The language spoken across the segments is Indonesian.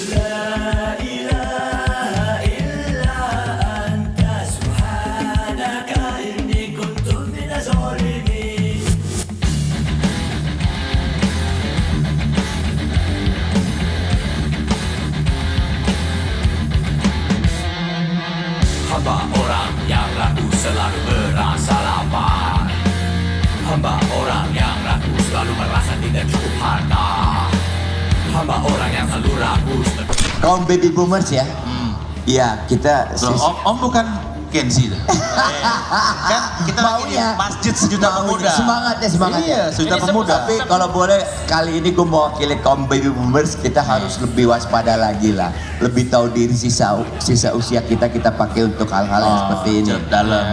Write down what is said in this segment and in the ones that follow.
Hamba orang yang ragu selalu merasa lapar. Hamba orang yang ragu selalu merasa tidak cukup harta. Hamba orang yang selalu ragu. Kaum baby boomers ya? Iya, kita Loh, om bukan Kenzi tuh. Kan kita lagi di Maunya. Masjid Sejuta Pemuda. Semangat ya, semangat. Iya, Sejuta Pemuda. Tapi kalau boleh kali ini gue mau wakili kaum baby boomers, kita harus lebih waspada lagi lah. Lebih tahu diri sisa usia kita pakai untuk hal-hal yang seperti ini. Dalam.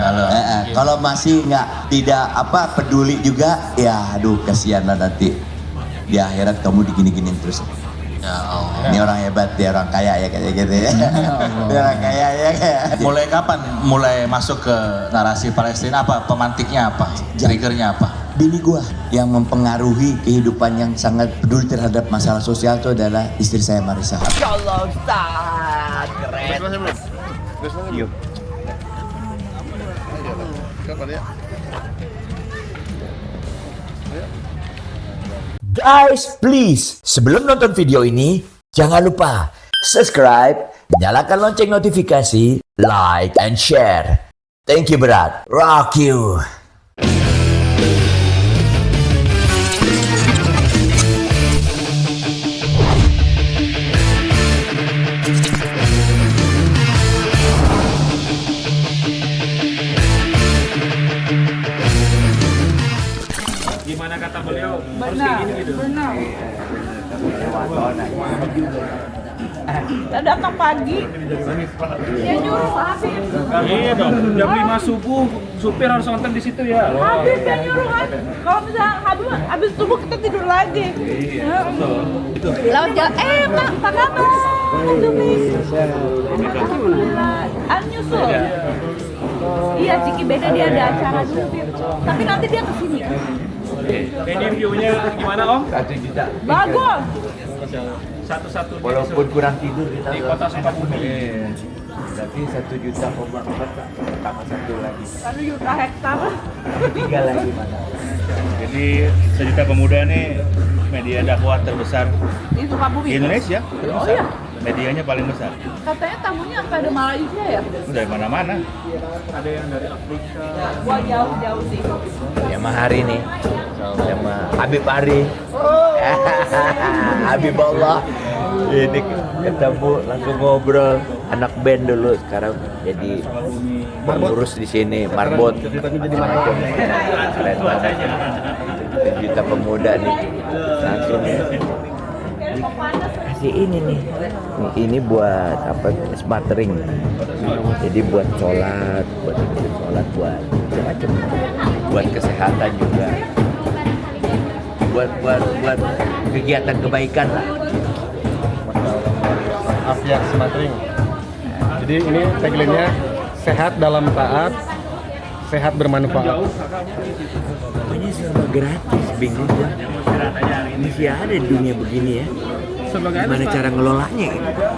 Kalau masih tidak peduli juga, ya aduh kasihan lah nanti di akhirat kamu digini-giniin terus. Ya Allah. Ini orang hebat, dia orang kaya ya kayak gitu ya. Dia orang kaya ya kayak. Mulai kapan mulai masuk ke narasi Palestina? Apa pemantiknya apa? Triggernya apa? Bini gua yang mempengaruhi kehidupan yang sangat peduli terhadap masalah sosial itu adalah istri saya Marisa. Masya Allah Ustaz, keren. Yuk. Guys, please, sebelum nonton video ini, jangan lupa subscribe, nyalakan lonceng notifikasi, like, and share. Thank you, berat. Rock you. Gimana kata beliau? Harus kayak gini gitu. Benar. Datang pagi, dia nyuruh Habib. Iya dong, jam 5 subuh supir harus nonton di situ ya. Habib yang nyuruh kan. Kalau misalnya Habib habis subuh kita tidur lagi. Laut jalan, Pak kabar? Alhamdulillah. Nyusul. Iya, Ciki beda dia ada acara dulu. Tapi nanti dia kesini. Ini view-nya gimana Om? 1 juta. Bagus. Satu-satunya Walaupun kurang tidur kita di kota Sukabumi. berarti 1,4 juta tambah 1 lagi. 1 juta hektar. 3 lagi mana? Jadi Sejuta Pemuda nih media dakwah terbesar Di Sukabumi. di Indonesia. Oh iya. Medianya paling besar. Katanya tamunya sampai ada Malaysia ya? Dari mana-mana. Ada yang dari Afrika. Wah jauh-jauh sih. Sama hari nih. Sama Habib Ari. Oh. Habib Allah. Ini ketemu langsung ngobrol. Anak band dulu sekarang jadi pengurus di sini, marbot macam-macam. Keren banget. Sejuta Pemuda nih. Langsung kasih ini nih. Ini buat apa? Smartering. Jadi buat sholat, buat macam-macam. Buat kesehatan juga. Buat kegiatan kebaikan lah. Maaf ya, Smartering. Jadi ini tagline-nya sehat dalam taat, sehat bermanfaat. Pokoknya serba gratis, bingung gua. Masih ada di dunia begini ya. Gimana cara ngelolanya?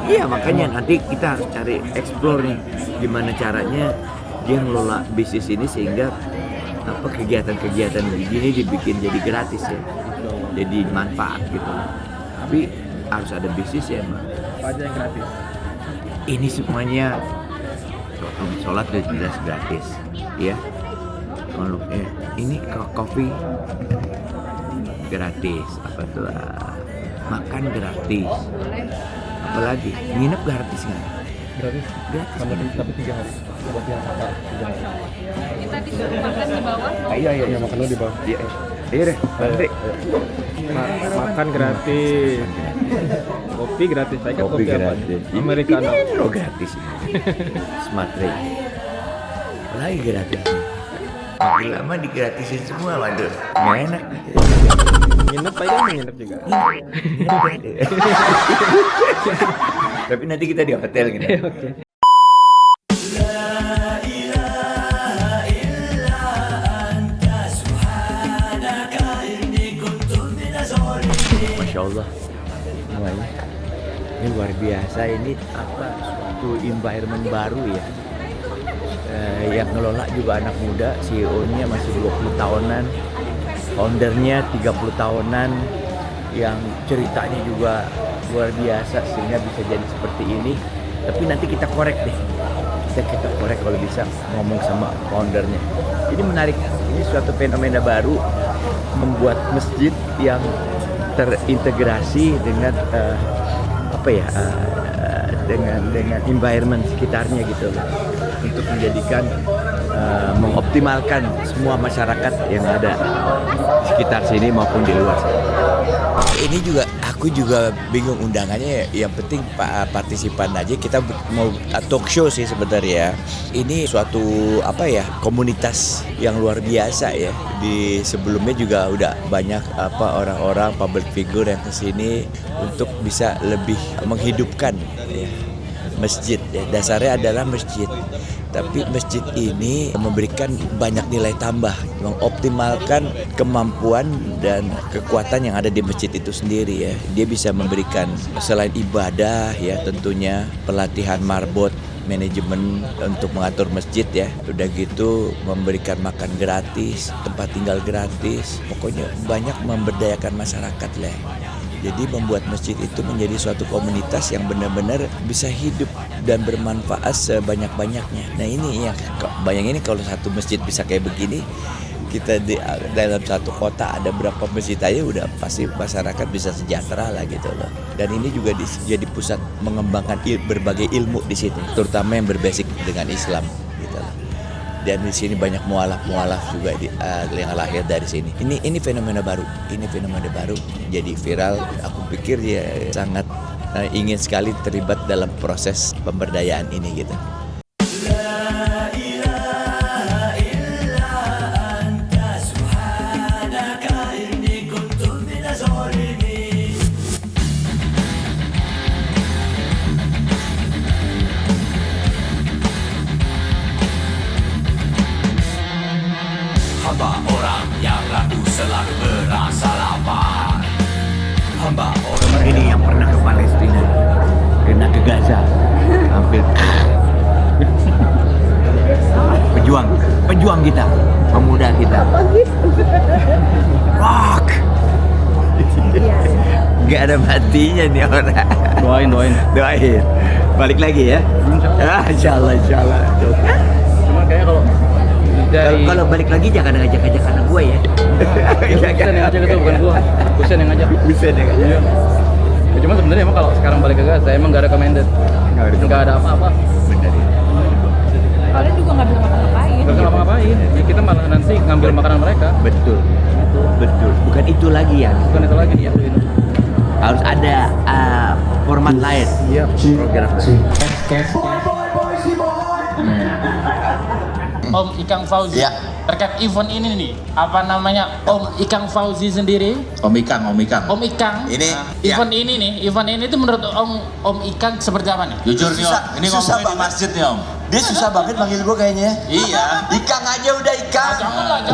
Iya, makanya nanti kita harus cari explore nih. Gimana caranya dia ngelola bisnis ini sehingga apa kegiatan-kegiatan begini dibikin jadi gratis ya. Jadi manfaat gitu. Tapi harus ada bisnis ya emang. Apa aja yang gratis? Ini semuanya sholat udah jelas gratis ya. Kalau ini kopi gratis, apa tuh makan gratis, apalagi nginep gratis nggak? Gratis. Gratis. Tapi 3 hari. Buat yang kakak 3 hari. Kita disuruh makan di bawah. Iya, Makan dulu di bawah. Iya, iya deh, Andre. Makan gratis. Kopi gratis. Saya kan Kopi kopi apa? gratis. Americano. Ini gratis. Smart Drink. Apalagi gratis. Makin lama digratisin semua, waduh. Nggak enak. Nginep aja nginep juga. Tapi nanti kita di hotel gitu. Oke. Masya Allah. Mulai. Ini luar biasa ini suatu environment baru ya. Yang ngelola juga anak muda, CEO-nya masih 20 tahunan, foundernya 30 tahunan, yang ceritanya juga luar biasa sehingga bisa jadi seperti ini. Tapi nanti kita korek deh, kita korek kalau bisa ngomong sama foundernya. Jadi menarik, ini suatu fenomena baru membuat masjid yang terintegrasi dengan dengan environment sekitarnya gitu loh, untuk menjadikan mengoptimalkan semua masyarakat yang ada sekitar sini maupun di luar sana. Ini juga aku juga bingung undangannya ya. Yang penting partisipan aja. Kita mau talk show sih sebenarnya. Ini suatu komunitas yang luar biasa ya. Di sebelumnya juga udah banyak orang-orang public figure yang kesini untuk bisa lebih menghidupkan ya, masjid ya. Dasarnya adalah masjid. Tapi masjid ini memberikan banyak nilai tambah, mengoptimalkan kemampuan dan kekuatan yang ada di masjid itu sendiri ya. Dia bisa memberikan selain ibadah ya, tentunya pelatihan marbot, manajemen untuk mengatur masjid ya. Udah gitu memberikan makan gratis, tempat tinggal gratis. Pokoknya banyak memberdayakan masyarakat lah. Jadi membuat masjid itu menjadi suatu komunitas yang benar-benar bisa hidup dan bermanfaat sebanyak-banyaknya. Nah ini ya, bayangin kalau satu masjid bisa kayak begini, kita di dalam satu kota ada berapa masjid aja udah pasti masyarakat bisa sejahtera lah gitu loh. Dan ini juga jadi pusat mengembangkan berbagai ilmu di sini, terutama yang berbasis dengan Islam gitu loh. Dan di sini banyak mualaf juga yang lahir dari sini. Ini fenomena baru. Jadi viral. Aku pikir dia sangat ingin sekali terlibat dalam proses pemberdayaan ini gitu. Hamba orang yang ragu selalu merasa lapar. Hamba orang Ini yang pernah ke Palestina, pernah ke Gaza, hampir pejuang kita, pemuda kita. Rock. Gak ada matinya nih orang. Doain. Balik lagi ya. Insya Allah. Cuma kayak Kalau balik lagi jangan ngajak anak gue ya. Husen yang ngajak itu bukan gua. Husen yang ngajak. Iya. Ya, cuma sebenarnya emang kalau sekarang balik ke Gaza emang gak recommended. Nggak ada apa-apa. Kalian juga nggak bisa ngapa-ngapain. Nggak bisa ngapa-ngapain. Ya, kita malah nanti ngambil makanan mereka. Betul. Bukan itu lagi ya. Bukan itu lagi diakuin. Harus ada format lain. Iya. Program lain. Om Ikang Fauzi Ya. terkait event ini nih, apa namanya Om Ikang Fauzi sendiri? Om Ikang. Om Ikang. Ini, event ini tuh menurut Om Ikang seperti apa nih? Jujur nih Om, ini Susah ngomongin di banget. masjid nih Om. Dia susah banget manggil gue kayaknya. Iya. Ikang aja udah Ikang. Jangan.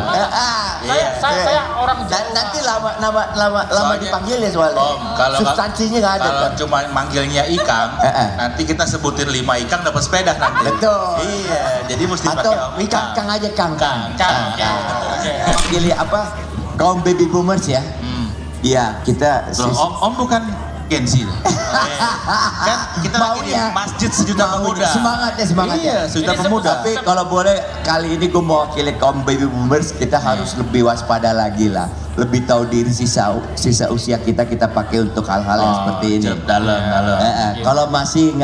Iya. Saya orang Jawa. Nanti lama Soalnya, dipanggil ya soalnya. Om, kalau substansinya nggak ada. Kalau kan? cuma manggilnya Ikang, nanti kita sebutin 5 Ikang dapat sepeda nanti. Betul. Iya, jadi mesti Atau pakai Om Ikang aja Kang. Oke. Pilih apa? Kaum baby boomers ya. Iya, kita Loh, Om bukan Gen Z. Kan kita lagi di Maunya. masjid sejuta pemuda. Semangatnya. Iya, sejuta pemuda. Tapi kalau boleh kali ini gue mewakili kaum baby boomers, kita harus lebih waspada lagi lah. Lebih tahu diri sisa usia kita pakai untuk hal-hal yang seperti ini. Dalam. Kalau masih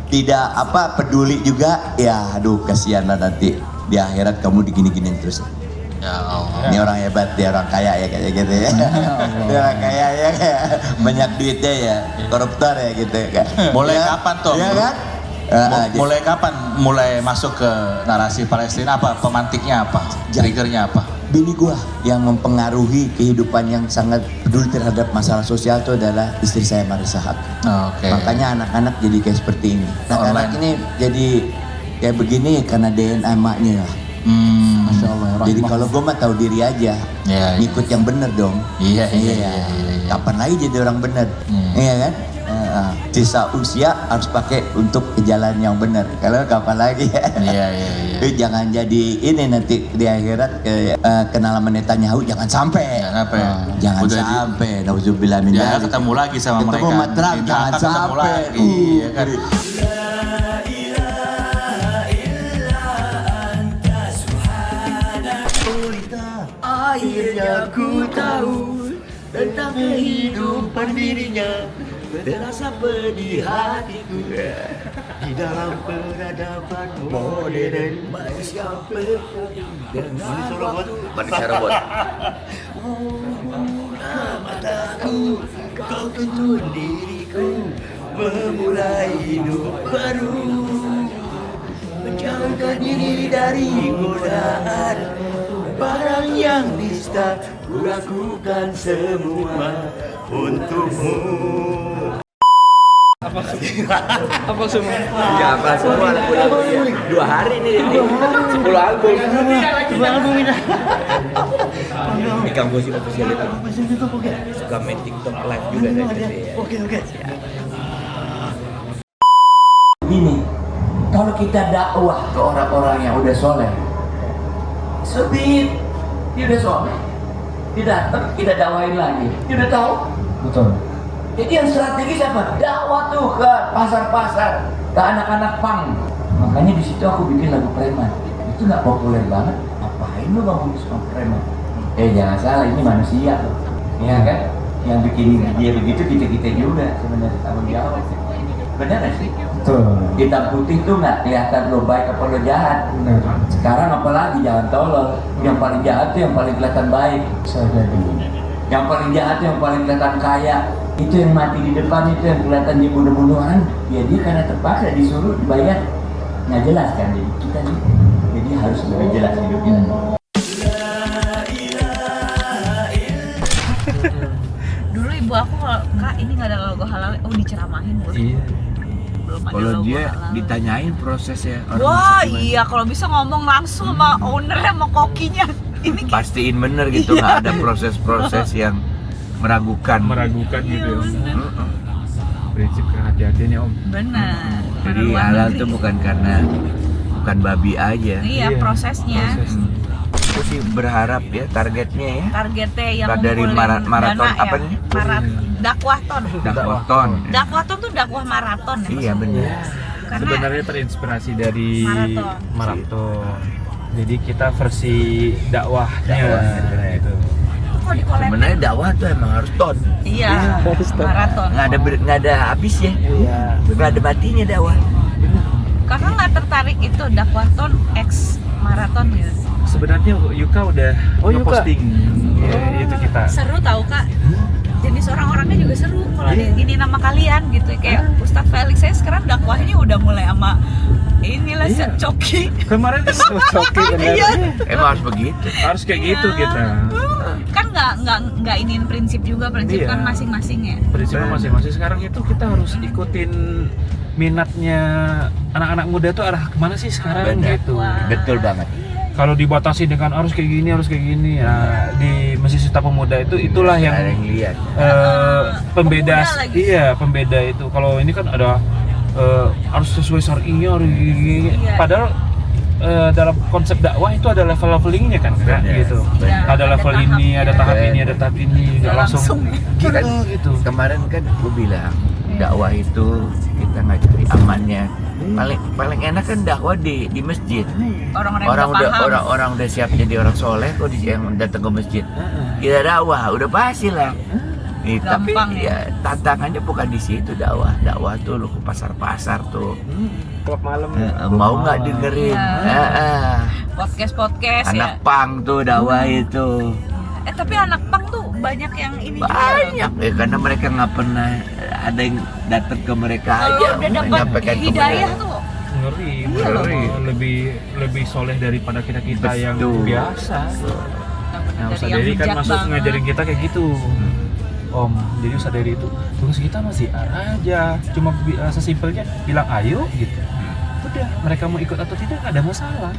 tidak peduli juga, ya aduh kasihan lah nanti di akhirat kamu digini-giniin terus. Ya Allah. Ini orang hebat, dia orang kaya ya kayak gitu ya. Dia orang kaya ya kayak banyak duitnya ya, koruptor ya gitu ya. Mulai Ya, kapan Tom? Iya kan? Mulai kapan mulai masuk ke narasi Palestina? Apa pemantiknya apa? Triggernya apa? Bini gua yang mempengaruhi kehidupan yang sangat peduli terhadap masalah sosial itu adalah istri saya Marissa Haq. Oke. Makanya anak-anak jadi kayak seperti ini. Anak-anak ini jadi kayak begini karena DNA emaknya lah. Masya Allah. Jadi kalau gue mah tahu diri aja, ngikut yang bener dong. Iya. Kapan lagi jadi orang bener? Iya kan? Sisa usia harus pakai untuk jalan yang benar. Kalau kapan lagi ya? Iya. Jangan jadi ini nanti di akhirat kenal sama Netanyahu, jangan sampai. Jangan Udah sampai. Nauzubillah min Jangan dzalik. ketemu lagi sama mereka. Ketemu sama Trump, Di jangan neraka ketemu sampai. lagi, ya kan? Akhirnya ku tahu tentang kehidupan dirinya, terasa pedih hatiku di dalam peradaban modern manusia Manusia robot. mataku, kau tuntun diriku memulai hidup baru, menjauhkan diri dari godaan barang yang nista, ku lakukan semua untukmu. Apa semua? Ya apa semua lagu-lagu 2 hari nih 10 album. Ikang Gosip official itu. Suka main TikTok live juga dari Oke. Gini, kalau kita dakwah ke orang-orang yang udah soleh, sebit, dia udah soleh, dia datang, kita dakwahin lagi, dia udah tahu. Betul. Jadi yang strategis apa? Dakwah tuh ke pasar-pasar, ke anak-anak pang. Makanya di situ aku bikin lagu preman. Itu nggak populer banget. Ngapain lu bangun sama preman? Jangan salah, ini manusia loh. Iya kan? Yang bikin dia begitu kita juga sebenarnya tanggung jawab. Benar nggak sih? Betul. Hitam putih tuh nggak kelihatan lo baik apa lo jahat. Benar. Sekarang apalagi jangan tolol. Yang paling jahat tuh yang paling kelihatan baik. Yang paling jahat tuh yang paling kelihatan kaya. Itu yang mati di depan, itu yang kelihatan dia bunuh-bunuhan. Ya dia karena terpaksa disuruh dibayar. Nggak jelas kan jadi kita nih. Jadi harus lebih jelas hidupnya. Dulu ibu aku kalau Kak ini nggak ada logo halal, diceramahin bu. Iya. Belum ada Kalau logo dia halal. ditanyain prosesnya Wah iya, kalau bisa ngomong langsung sama owner sama kokinya. Ini pastiin bener gitu, nggak ada proses-proses yang meragukan gitu ya. Prinsip kehati-hatian ya Om. benar. Jadi Luar halal negeri. tuh bukan karena bukan babi aja. Iya, prosesnya. Aku sih berharap ya targetnya ya Targetnya yang dari ngumpulin maraton dana apa ya. nih? Dakwaton. Dakwaton. Dakwaton tuh dakwah maraton ya. Iya benar. Karena Sebenarnya terinspirasi dari Maraton. Jadi kita versi dakwahnya gitu. kok di kolektif. Sebenarnya dakwah tuh emang harus ton. Iya, maraton. Nggak ada habisnya. Nggak ada matinya dakwah. Kakak nggak tertarik itu dakwaton X maraton gitu? Sebenarnya Yuka udah ngeposting itu kita. Seru tahu Kak. Jenis orang-orangnya juga seru kalau ini nama kalian gitu kayak Ustadz Felix saya sekarang dakwahnya udah mulai sama inilah Coki. Kemarin kan Coki benar. Iya. Emang harus begitu. Harus kayak gitu kita. Kan nggak iniin prinsip juga, prinsip kan masing-masing ya. Prinsipnya masing-masing. Sekarang itu kita harus ikutin minatnya anak-anak muda tuh arah kemana sih sekarang gitu. Betul banget. Kalau dibatasi dengan harus kayak gini ya di Masjid Suta Pemuda itulah yang lihat. Pembeda Pemuda pembeda itu. Kalau ini kan ada harus sesuai syar'inya harus gini. Padahal dalam konsep dakwah itu ada levelingnya kan gitu. Ada level ini, ada tahap ini, ada tahap ini, nggak langsung gitu. Kemarin kan gue bilang dakwah itu kita nggak cari amannya. Paling enak kan dakwah di masjid. Orang udah siap jadi orang soleh kok yang datang ke masjid. Kita dakwah udah pasti lah. Tapi ya tantangannya bukan di situ dakwah. Dakwah tuh lu ke pasar-pasar tuh. Klub malam. Mau nggak dengerin? Podcast anak pang tuh dakwah itu. Tapi anak pang tuh banyak yang ini banyak ya karena mereka nggak pernah ada yang datang ke mereka aja udah dapat hidayah tuh ngeri lebih soleh daripada kita yang biasa. Nah Ustaz Dery kan masuk ngajarin kita kayak gitu Om. Jadi Ustaz Dery itu tugas kita masih aja, cuma sesimpelnya bilang ayo gitu. Udah mereka mau ikut atau tidak nggak ada masalah.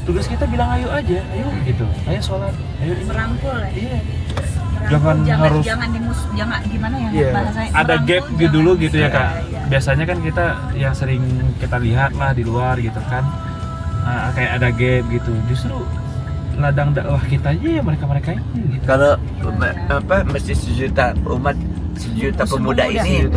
Tugas kita bilang ayo aja, ayo gitu, ayo sholat, ayo ini. merangkul ya. Iya. jangan harus jangan gimana ya Iya, bahasanya, ada merangkul gap gitu jangan. dulu gitu ya Kak. Iya. Biasanya kan kita yang sering kita lihat lah di luar gitu kan, kayak ada gap gitu. Justru ladang dakwah kita aja ya mereka ini. Gitu. Kalau masjid sejuta umat, sejuta pemuda ini,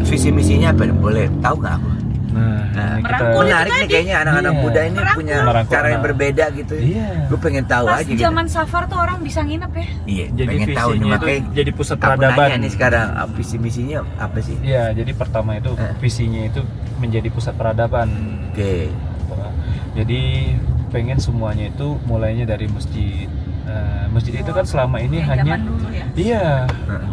visi misinya apa? Boleh tahu nggak aku? Nah, Merangkul menarik nih kayaknya anak-anak Iya. muda ini Merangkul. punya Merangkul cara yang anak. berbeda gitu. Iya. Gue pengen tahu Pas aja gitu. zaman safar tuh orang bisa nginep ya. Iya, Jadi pengen tahu nih visinya itu makanya. jadi pusat Aku peradaban. nanya nih sekarang, visi misinya apa sih? Iya, jadi pertama itu visinya itu menjadi pusat peradaban. Oke. Jadi pengen semuanya itu mulainya dari masjid. Masjid itu kan selama ini Kayak hanya zaman dulu ya. iya,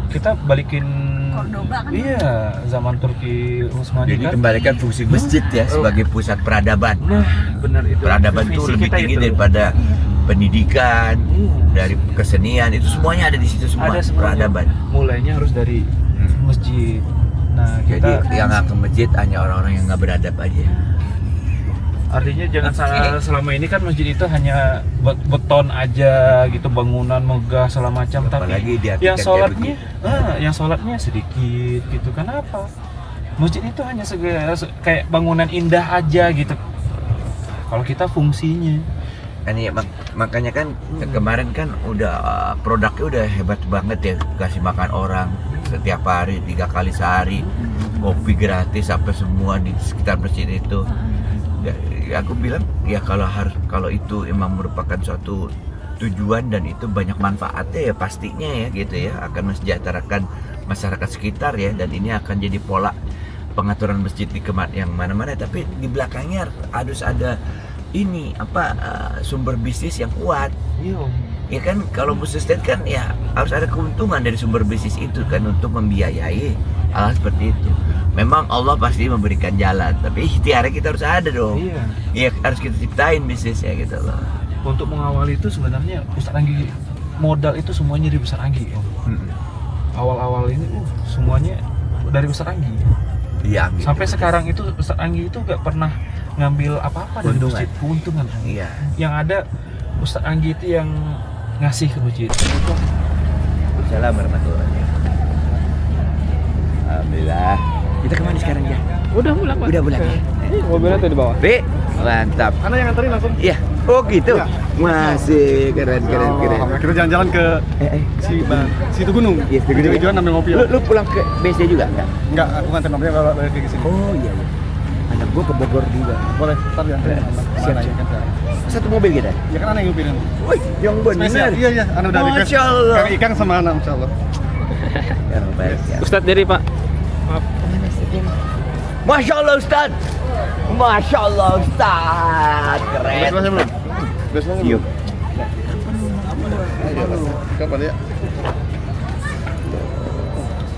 kita balikin Cordoba kan. iya, zaman Turki Utsmani Jadi kan. kembalikan fungsi masjid ya sebagai pusat peradaban. Nah, benar itu. Peradaban itu Visi lebih kita tinggi itu. daripada pendidikan, dari kesenian, itu semuanya ada di situ semua. Ada semuanya. Peradaban. Mulainya harus dari masjid. Nah, Jadi kita yang nggak ke masjid hanya orang-orang yang nggak beradab aja. artinya jangan salah, selama ini kan masjid itu hanya beton aja gitu, bangunan megah segala macam, Apalagi tapi diartikan yang kayak sholatnya yang sholatnya sedikit gitu. Kenapa? Masjid itu hanya kayak bangunan indah aja gitu. Kalau kita fungsinya Kan ya, makanya kan kemarin kan udah produknya udah hebat banget ya, kasih makan orang setiap hari 3 kali sehari, kopi gratis sampai semua di sekitar masjid itu. Ya, aku bilang ya kalau itu emang merupakan suatu tujuan dan itu banyak manfaatnya ya pastinya ya gitu ya, akan mensejahterakan masyarakat sekitar ya, dan ini akan jadi pola pengaturan masjid di yang mana-mana. Tapi di belakangnya harus ada ini sumber bisnis yang kuat. Ya kan, kalau Muslim kan ya harus ada keuntungan dari sumber bisnis itu kan untuk membiayai hal seperti itu. Memang Allah pasti memberikan jalan, tapi ikhtiarnya kita harus ada dong. Iya, harus kita ciptain bisnisnya gitu loh. Untuk mengawali itu sebenarnya Ustaz Anggi, modal itu semuanya dari Ustaz Anggi. Awal-awal ini semuanya dari Ustaz Anggi. Iya. Sampai sekarang itu Ustaz Anggi itu gak pernah ngambil apa-apa dari masjid, keuntungan. Iya. Yang ada Ustaz Anggi itu yang ngasih ke masjid. Assalamualaikum warahmatullahi wabarakatuh. Alhamdulillah. Kita kemana sekarang ya? Udah pulang, Pak. Udah pulang. Mobilnya tuh di bawah. Be, mantap. Karena yang nganterin langsung. Iya. Oh gitu. Iya. Masih keren. Kita jalan-jalan ke situ gunung. Iya, situ gunung. Tujuan ambil ngopi. Lu pulang ke BC juga enggak? Enggak, aku nganterin mobilnya balik ke sini. Oh iya. Anak gua ke Bogor juga. Boleh, ntar dianterin. Siap. Satu mobil kita. Ya kan Ana yang ngupinin. Wih, yang bener. Spesial. Iya, Ana udah request. Masya Allah. Kang Ikang sama Ana, Masya Allah. Ya, baik ya. Ustadz dari Pak. Masya Allah Ustaz. Masya Allah Ustaz. Keren. belum? Yuk. Kapan ya?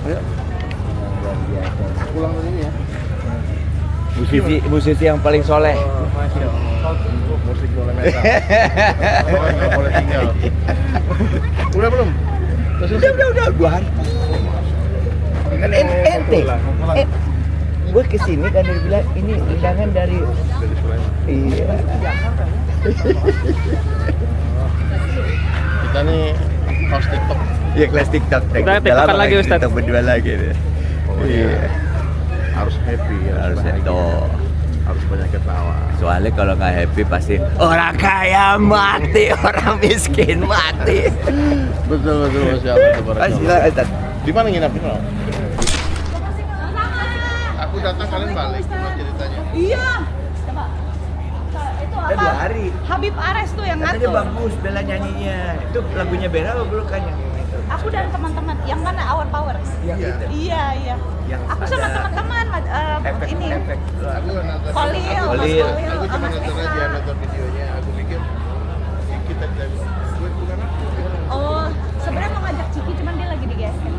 Ayo. Pulang ke sini ya. Musisi yang paling soleh. Musik boleh metal. Nggak boleh tinggal. Udah belum? Udah 2 hari. Kan ente. Gue kesini kan dia bilang ini undangan dari. Iya. Kita nih host TikTok. Iya, kelas TikTok. Kita TikTokan lagi, Ustaz. TikTok berdua lagi deh. Iya. Harus happy ya. Harus itu. Harus banyak ketawa. Soalnya kalau nggak happy pasti orang kaya mati, orang miskin mati. Betul Masya Allah. Silakan Ustaz. Di mana nginap di mana? Aku datang kalian balik, gimana ceritanya? Iya. Itu Udah 2 hari. Habib Ares tuh yang Katanya ngatur. bagus Bella nyanyinya. Itu lagunya Bella apa belum kan yang itu? Aku dan teman-teman. Yang mana Our Power? Yang itu. Iya. Yang Aku sama ada teman-teman ini. efek. Aku nonton. Kolil, Mas Kolil. Kolil, Aku cuma Mas nonton Eka. aja, nonton videonya. Aku pikir kita bukan aku. Oh, sebenarnya mau ngajak Ciki, cuman dia lagi di GSM.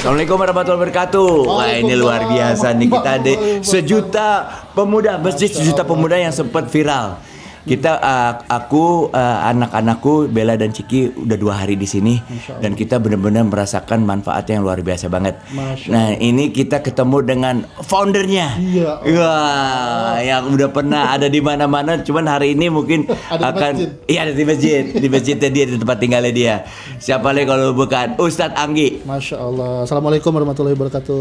Assalamualaikum warahmatullahi wabarakatuh. Wah, ini luar biasa nih, kita ada 1 juta pemuda, masjid 1 juta pemuda yang sempat viral. Kita aku anak-anakku Bella dan Ciki udah 2 hari di sini dan kita benar-benar merasakan manfaatnya yang luar biasa banget. Nah, ini kita ketemu dengan foundernya. Iya. Wah, yang udah pernah ada di mana-mana, cuman hari ini mungkin ada di masjid. Di masjidnya dia, di tempat tinggalnya dia. Siapa lagi kalau bukan Ustadz Anggi. Masya Allah. Assalamualaikum warahmatullahi wabarakatuh.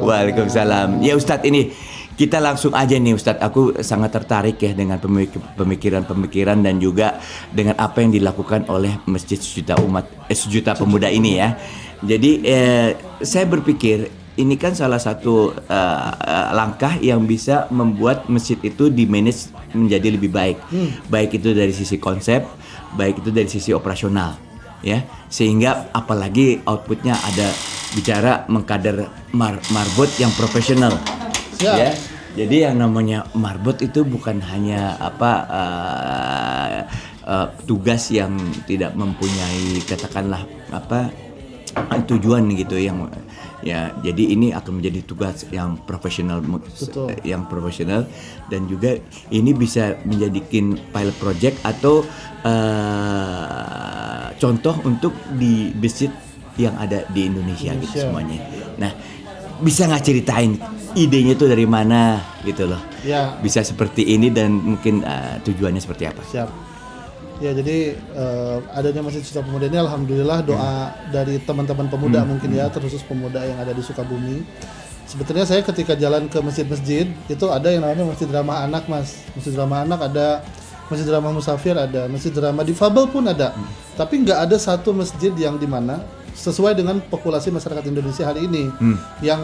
Waalaikumsalam. Ya Ustadz, ini kita langsung aja nih Ustadz. Aku sangat tertarik ya dengan pemikiran-pemikiran dan juga dengan apa yang dilakukan oleh Masjid Sejuta Pemuda ini ya. Jadi saya berpikir ini kan salah satu langkah yang bisa membuat masjid itu di-manage menjadi lebih baik. Baik itu dari sisi konsep, baik itu dari sisi operasional. Ya, sehingga apalagi outputnya ada bicara mengkader marbot yang profesional. Ya, jadi yang namanya marbot itu bukan hanya tugas yang tidak mempunyai katakanlah tujuan gitu yang ya, jadi ini akan menjadi tugas yang profesional. Dan juga ini bisa menjadikan pilot project atau contoh untuk di masjid yang ada di Indonesia gitu semuanya. Nah, bisa nggak ceritain idenya tuh dari mana gitu loh? Ya. Bisa seperti ini dan mungkin tujuannya seperti apa? Siap. Ya, jadi adanya Masjid Sejuta Pemuda ini alhamdulillah doa dari teman-teman pemuda mungkin ya, terkhusus pemuda yang ada di Sukabumi. Sebetulnya saya ketika jalan ke masjid-masjid itu ada yang namanya Masjid Ramah Anak, Mas. Masjid Ramah Anak ada, Masjid Ramah Musafir ada, Masjid Ramah Difabel pun ada. Tapi nggak ada satu masjid yang dimana sesuai dengan populasi masyarakat Indonesia hari ini yang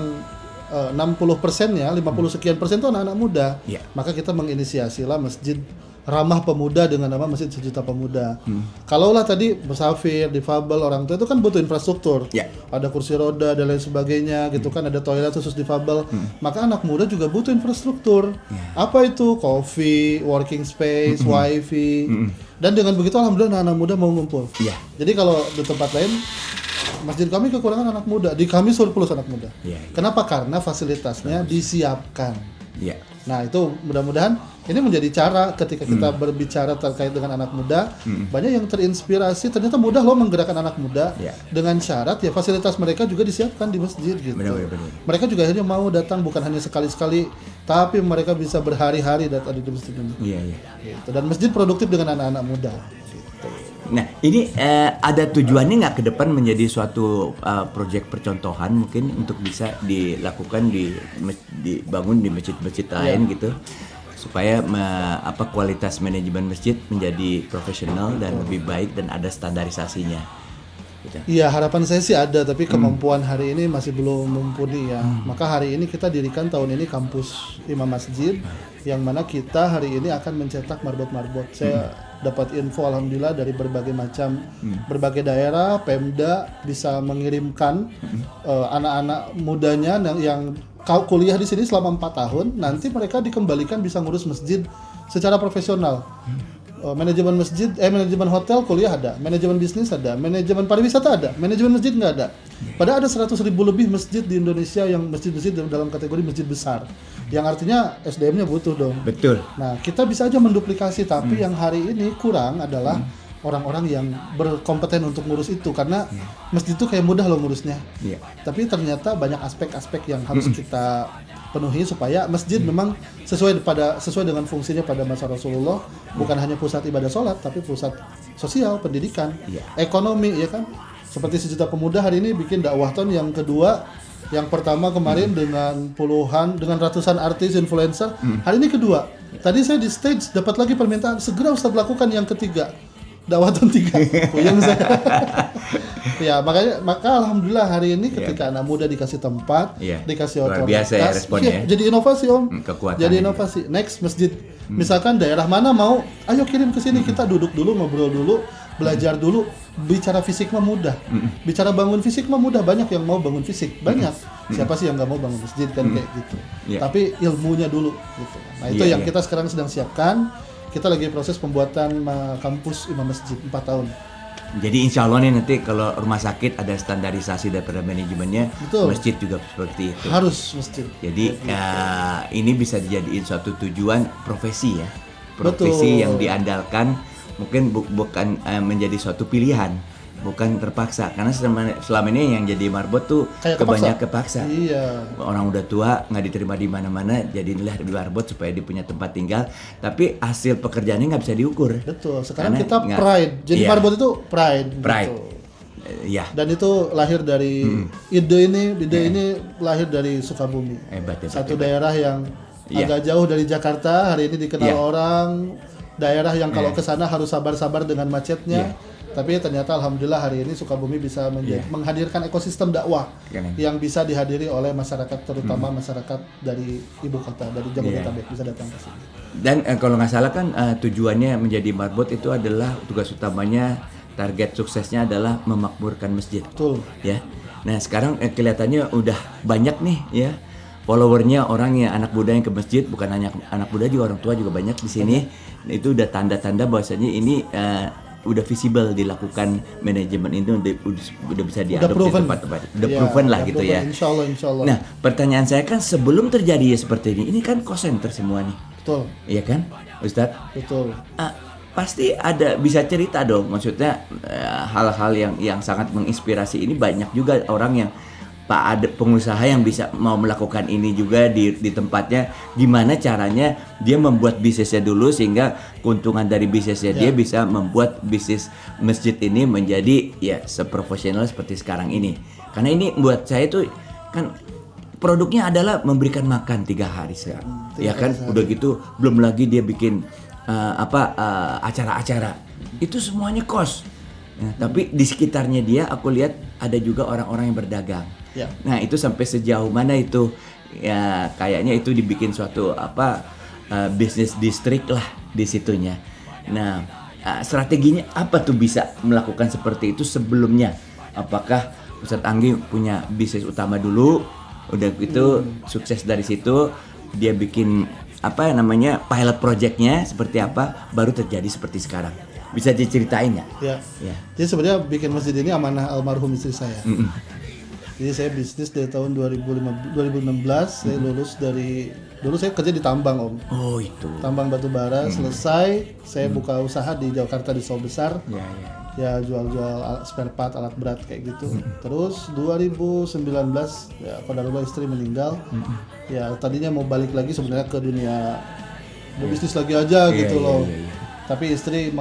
60%-nya, 50 sekian persen itu anak-anak muda. Maka kita menginisiasilah Masjid Ramah Pemuda dengan nama Masjid Sejuta Pemuda. Kalaulah tadi musafir, difabel, orang tua itu kan butuh infrastruktur. Ada kursi roda dan lain sebagainya gitu kan, ada toilet khusus difabel. Maka anak muda juga butuh infrastruktur. Apa itu? Coffee, working space, wifi. Dan dengan begitu alhamdulillah anak muda mau ngumpul. Jadi kalau di tempat lain masjid kami kekurangan anak muda, di kami surplus anak muda. Kenapa? Karena fasilitasnya disiapkan. Nah, itu mudah-mudahan ini menjadi cara ketika kita berbicara terkait dengan anak muda, banyak yang terinspirasi, ternyata mudah loh menggerakkan anak muda dengan syarat ya fasilitas mereka juga disiapkan di masjid gitu. Benar. Mereka juga akhirnya mau datang bukan hanya sekali-sekali, tapi mereka bisa berhari-hari datang di masjid ini. Gitu. Dan masjid produktif dengan anak-anak muda. Nah, ini ada tujuannya nggak ke depan menjadi suatu proyek percontohan mungkin untuk bisa dilakukan dibangun di masjid-masjid lain gitu, supaya kualitas manajemen masjid menjadi profesional dan lebih baik dan ada standarisasinya. Gitu. Iya, harapan saya sih ada, tapi kemampuan hari ini masih belum mumpuni ya. Maka hari ini kita dirikan tahun ini kampus Imam Masjid, yang mana kita hari ini akan mencetak marbot-marbot. Saya dapat info alhamdulillah dari berbagai macam berbagai daerah, Pemda bisa mengirimkan anak-anak mudanya yang kuliah di sini selama 4 tahun, nanti mereka dikembalikan bisa ngurus masjid secara profesional. Manajemen masjid, manajemen hotel kuliah ada, manajemen bisnis ada, manajemen pariwisata ada, manajemen masjid nggak ada. Padahal ada 100.000 lebih masjid di Indonesia yang masjid-masjid dalam kategori masjid besar, yang artinya SDM-nya butuh dong. Betul. Nah, kita bisa aja menduplikasi, tapi yang hari ini kurang adalah orang-orang yang berkompeten untuk ngurus itu, karena masjid itu kayak mudah loh ngurusnya. Tapi ternyata banyak aspek-aspek yang harus kita penuhi supaya masjid memang sesuai dengan fungsinya pada masa Rasulullah, bukan hanya pusat ibadah sholat, tapi pusat sosial, pendidikan, ekonomi, ya kan? Seperti Sejuta Pemuda hari ini bikin dakwathon yang kedua. Yang pertama kemarin dengan ratusan artis, influencer. Hari ini kedua. Tadi saya di stage dapat lagi permintaan, segera Ustadz lakukan yang ketiga. Dakwathon 3. Puyeng saya. Ya, maka alhamdulillah hari ini ketika anak muda dikasih tempat, dikasih otoritas. Luar biasa ya responnya. Jadi inovasi Om. Jadi inovasi. Next masjid. Misalkan daerah mana mau, ayo kirim ke sini, kita duduk dulu, ngobrol dulu, belajar dulu. Bicara fisik mah mudah. Bicara bangun fisik mah mudah, banyak yang mau bangun fisik, banyak. Siapa sih yang nggak mau bangun masjid kan kayak gitu. Tapi ilmunya dulu gitu. Nah, itu yang kita sekarang sedang siapkan. Kita lagi proses pembuatan kampus Imam Masjid 4 tahun. Jadi insya Allah nih nanti kalau rumah sakit ada standarisasi daripada manajemennya, masjid juga seperti itu. Harus masjid. Jadi ini bisa dijadiin suatu tujuan profesi ya. profesi Betul. yang diandalkan, mungkin bukan menjadi suatu pilihan, bukan terpaksa. Karena selama ini yang jadi marbot tuh Kayak kebanyakan kepaksa. Iya. Orang udah tua nggak diterima di mana-mana, jadilah di marbot supaya dia punya tempat tinggal. Tapi hasil pekerjaannya nggak bisa diukur. Betul. Sekarang Karena kita pride. Jadi iya. marbot itu pride. Pride. Gitu. Iya. Dan itu lahir dari ide ini lahir dari Sukabumi. Hebat. Satu daerah yang Iya. agak jauh dari Jakarta, hari ini dikenal Iya. orang, daerah yang kalau Iya. ke sana harus sabar-sabar dengan macetnya. Tapi ternyata alhamdulillah hari ini Sukabumi bisa menghadirkan ekosistem dakwah Keren. yang bisa dihadiri oleh masyarakat, terutama masyarakat dari ibu kota, dari Jabodetabek bisa datang ke sini. Dan kalau nggak salah kan tujuannya menjadi marbot itu adalah tugas utamanya, target suksesnya adalah memakmurkan masjid. Betul. Ya. Nah sekarang kelihatannya udah banyak nih ya followernya, orang yang anak muda yang ke masjid, bukan hanya anak muda juga, orang tua juga banyak di sini. Nah, itu udah tanda-tanda bahwasanya ini udah visible dilakukan manajemen itu, udah bisa diadopsi tempat-tempat, udah proven lah gitu ya. Insya Allah. Nah pertanyaan saya kan sebelum terjadi seperti ini kan cost center semua nih. Betul. Iya kan, Ustadz? Betul. Pasti ada, bisa cerita dong, maksudnya hal-hal yang sangat menginspirasi ini. Banyak juga orang yang ada pengusaha yang bisa mau melakukan ini juga di tempatnya. Gimana caranya dia membuat bisnisnya dulu sehingga keuntungan dari bisnisnya dia bisa membuat bisnis masjid ini menjadi ya seprofesional seperti sekarang ini. Karena ini buat saya tuh kan produknya adalah memberikan makan 3 hari sekarang. Ya kan, udah gitu belum lagi dia bikin acara-acara. Itu semuanya kos. Nah, tapi di sekitarnya dia aku lihat ada juga orang-orang yang berdagang. Ya. Nah, itu sampai sejauh mana itu ya kayaknya itu dibikin suatu bisnis distrik lah di situnya. Nah, strateginya apa tuh bisa melakukan seperti itu sebelumnya? Apakah Ustadz Anggi punya bisnis utama dulu, udah gitu sukses dari situ dia bikin pilot projectnya seperti apa, baru terjadi seperti sekarang? Bisa diceritain nggak? Ya. Jadi sebenarnya bikin masjid ini amanah almarhum istri saya. Jadi saya bisnis dari tahun 2016, saya lulus dulu saya kerja di tambang, Om. Oh itu. Tambang batu bara, selesai saya buka usaha di Jakarta di Sawah Besar. Ya jual-jual spare part, alat berat kayak gitu. Terus 2019 ya qadarullah istri meninggal. Ya tadinya mau balik lagi sebenarnya ke dunia bisnis lagi aja gitu loh. Tapi istri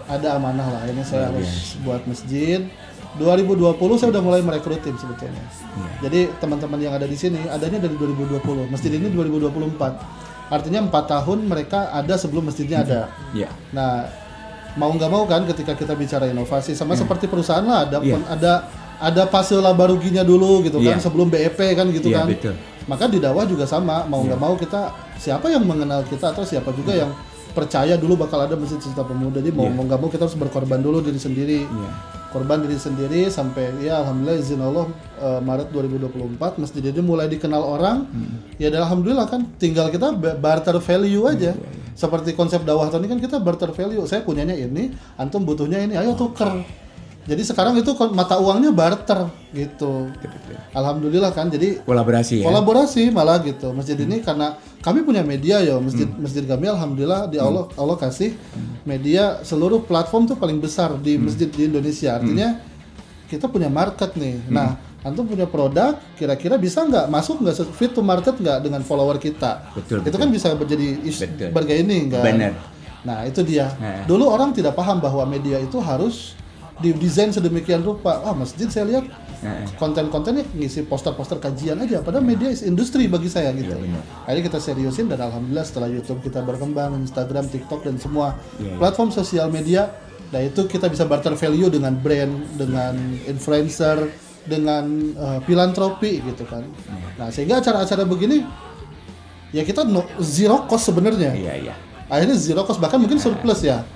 ada amanah lah, akhirnya saya harus buat masjid. 2020 saya udah mulai merekrut tim sebetulnya. Jadi teman-teman yang ada di sini adanya dari 2020. Masjid ini 2024. Artinya 4 tahun mereka ada sebelum masjidnya ada. Nah, mau nggak mau kan ketika kita bicara inovasi sama seperti perusahaan lah ada fase laba ruginya dulu gitu kan sebelum BEP kan gitu kan. Betul. Maka di dakwah juga sama, mau nggak mau kita siapa yang mengenal kita atau siapa juga yang percaya dulu bakal ada masjid Cita Pemuda. Jadi mau nggak mau kita harus berkorban dulu diri sendiri. Korban diri sendiri sampai ya alhamdulillah izin Allah Maret 2024 masjid ini mulai dikenal orang. Ya alhamdulillah kan tinggal kita barter value aja. Seperti konsep dakwah tadi kan kita barter value. Saya punyanya ini, antum butuhnya ini, ayo tuker. Jadi sekarang itu mata uangnya barter gitu. Alhamdulillah kan, jadi kolaborasi malah gitu. Masjid ini karena kami punya media ya, masjid kami alhamdulillah di Allah kasih media seluruh platform tuh paling besar di masjid di Indonesia. Artinya kita punya market nih. Nah, antum punya produk, kira-kira bisa nggak masuk nggak fit to market nggak dengan follower kita? Itu kan bisa menjadi bargaining kan. Benar. Nah itu dia. Dulu orang tidak paham bahwa media itu harus didesain sedemikian rupa. Masjid saya lihat konten-kontennya ngisi poster-poster kajian aja. Padahal media is industri bagi saya gitu. Akhirnya kita seriusin dan alhamdulillah setelah YouTube kita berkembang, Instagram, TikTok dan semua platform sosial media. Nah itu kita bisa barter value dengan brand, dengan influencer, dengan filantropi gitu kan. Nah sehingga acara-acara begini ya kita zero cost sebenarnya. Akhirnya zero cost, bahkan mungkin surplus ya.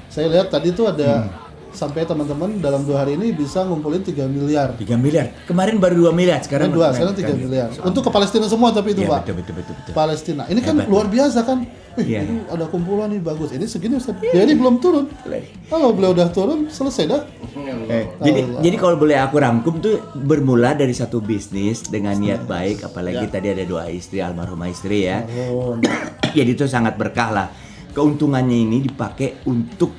Saya lihat tadi tuh ada sampai teman-teman dalam 2 hari ini bisa ngumpulin 3 miliar. 3 miliar. Kemarin baru 2 miliar, sekarang 3 miliar. Untuk ke Palestina semua tapi itu Pak. Betul. Palestina. Ini kan luar biasa kan. Ini ada kumpulan nih bagus. Ini segini Ustaz. Ya ini belum turun. Kalau beliau udah turun selesai dah. Jadi kalau boleh aku rangkum tuh bermula dari satu bisnis dengan niat baik, apalagi tadi ada doa istri, almarhumah istri ya. Jadi itu sangat berkah lah. keuntungannya ini dipakai untuk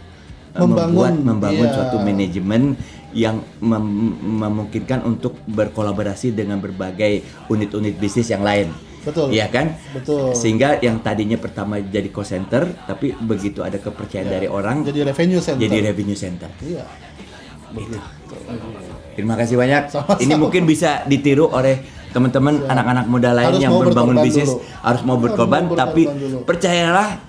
membangun iya. suatu manajemen yang memungkinkan untuk berkolaborasi dengan berbagai unit-unit bisnis yang lain. Betul. Iya kan? Betul. Sehingga yang tadinya pertama jadi cost center, tapi begitu ada kepercayaan dari orang, jadi revenue center. Iya. Begitu. Terima kasih banyak. Ini mungkin bisa ditiru oleh teman-teman anak-anak muda lain yang membangun bisnis harus mau berkorban, tapi percayalah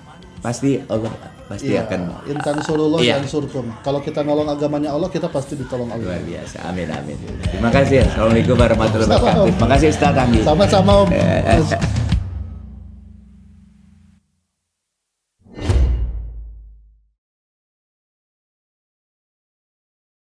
pasti Allah pasti akan intan surullah dan surkum. Kalau kita nolong agamanya Allah, kita pasti ditolong Allah. Luar biasa. Amin amin. Terima kasih. Assalamualaikum warahmatullahi wabarakatuh. Terima kasih Ustaz Anggi. Sama-sama Om.